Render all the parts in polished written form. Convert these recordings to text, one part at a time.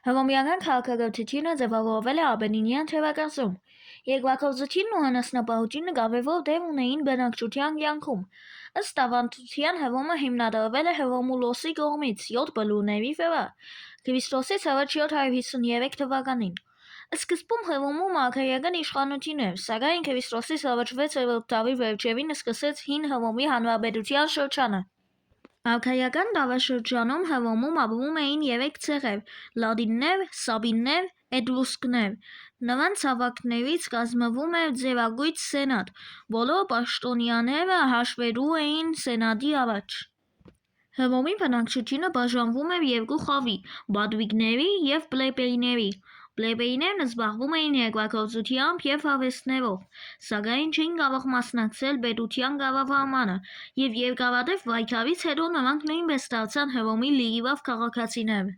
Հռոմեական քաղաքակրթությունը ձևավորվել է Աբերինյան թևակղզում։ Երկրակոծությունն ու անասնապահությունը կարևոր դեր ունեին բնակչության կյանքում։ Ըստ ավանդության Հռոմը հիմնադրվել է Հռոմուլոսի կողմից 7 բլուրների վրա Քրիստոսից առաջ 753 թվականին։ Սկզբում Հռոմում արքայական իշխանություն էր, սակայն Քրիստոսից առաջ 6-րդ դարի վերջերին սկսեց Հին Հռոմի հանրապետության շրջանը։ Արքայական դարաշրջանում Հռոմում ապրում էին 3 ցեղեր՝ լատիններ, սաբիններ, էտրուսկներ։ Նրանց ավագներից կազմվում էր ձեռագույտ սենատ, բոլոր պաշտոնյաները հաշվետու էին սենատի առաջ։ Հռոմի բնակչությունը բաժանվում էր երկու խավի՝ պատվիկների և պլեբեյների։ Պլեբեյներն զբաղվում էին երկրագործությամբ և հարվեստներով, սակայն չէին կարող մասնակցել պետության կառավարմանը, և երկարատև պայքարից հետո նրանք նույնպես դարձան Հռոմի լիիրավ քաղաքացիներ։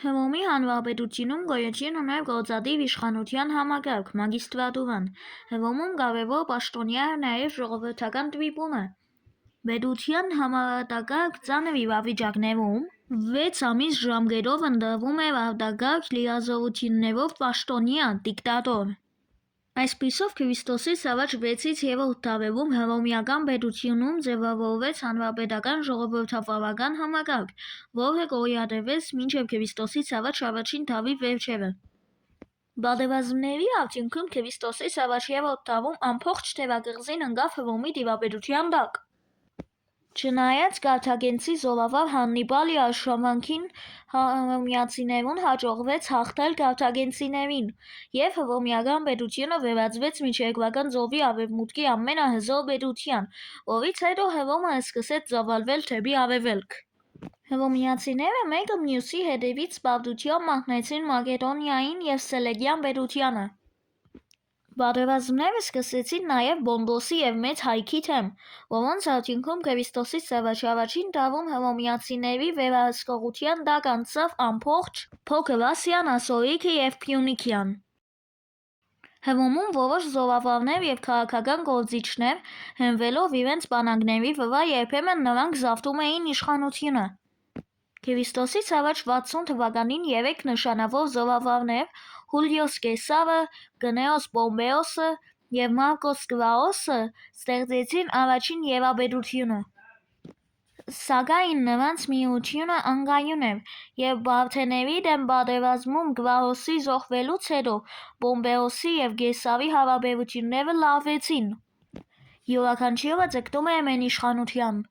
Հռոմի հանրապետությունում գոյություն ուներ գործադիր իշխանության համակարգ՝ մագիստրատուրան։ Հռոմում կարևոր պաշտոնյա էր նաև ժողովրդական տրիբունը։ Պետության համարտակարգ ծանր իրավիճակներում 6 ամիս ժամկետով ընտրվում էր արտակարգ լիազորություններով պաշտոնյա՝ դիկտատոր։ Այսպիսով Քրիստոսից առաջ 6-րդ դարերում հռոմեական պետությունում ձևավորվեց հանրապետական ժողովրդավարական համակարգ, որը գոյատևեց մինչև Քրիստոսից առաջ առաջին դարի վերջերը։ Պատերազմների արդյունքում Քրիստոսից առաջ 3-րդ դարում ամբողջ թերակղզին ընկավ Հռոմի տիրապետության տակ։ Չնայած կարթագենցի զորավար Հաննիբալի արշավանքին հռոմեացիներուն հաջողվեց հաղթել կարթագենցիներին, և հռոմեական պետությունը վերածվեց միջերկրական ծովի արևմուտքի ամենահզոր պետության, որից հետո Հռոմը սկսեց ծավալվել դեպի արևելք։ Հռոմեացիները մեկը մյուսի հետևից պարտությամբ մատնեցին Մակեդոնիային և Սելևկյան պետությանը։ Պատերազմները սկսեցին նաև Պոնտոսի և Մեծ Հայքի դեմ, որոնց արդյունքում Քրիստոսից առաջ առաջին դարում հռոմեացիների վերահսկողության տակ անցավ ամբողջ Փոքր Ասիան, Ասորիքը և Փյունիկիան։ Հռոմում որոշ զորավարներ և քաղաքական գործիչներ, հենվելով իրենց բանակների վրա, երբեմն նրանք զավթում էին իշխանությունը։ Քրիստոսից առաջ 60 թվականին 3 նշանավոր զորավարներ՝ Հուլիոս Կեսարը, Կնեոս Պոմպեոսը և Մարկոս Կրաոսը, ստեղծեցին առաջին երապետությունը։ Սակայն նրանց միությունը անկայուն էր, և պարթեների դեմ պատերազմում Կրաոսի զոհվելուց հետո Պոմպեոսի և Կեսարի հարաբերությունները լարվեցին։ Յուրաքանչյուրը ձգտում էր մենիշխանության։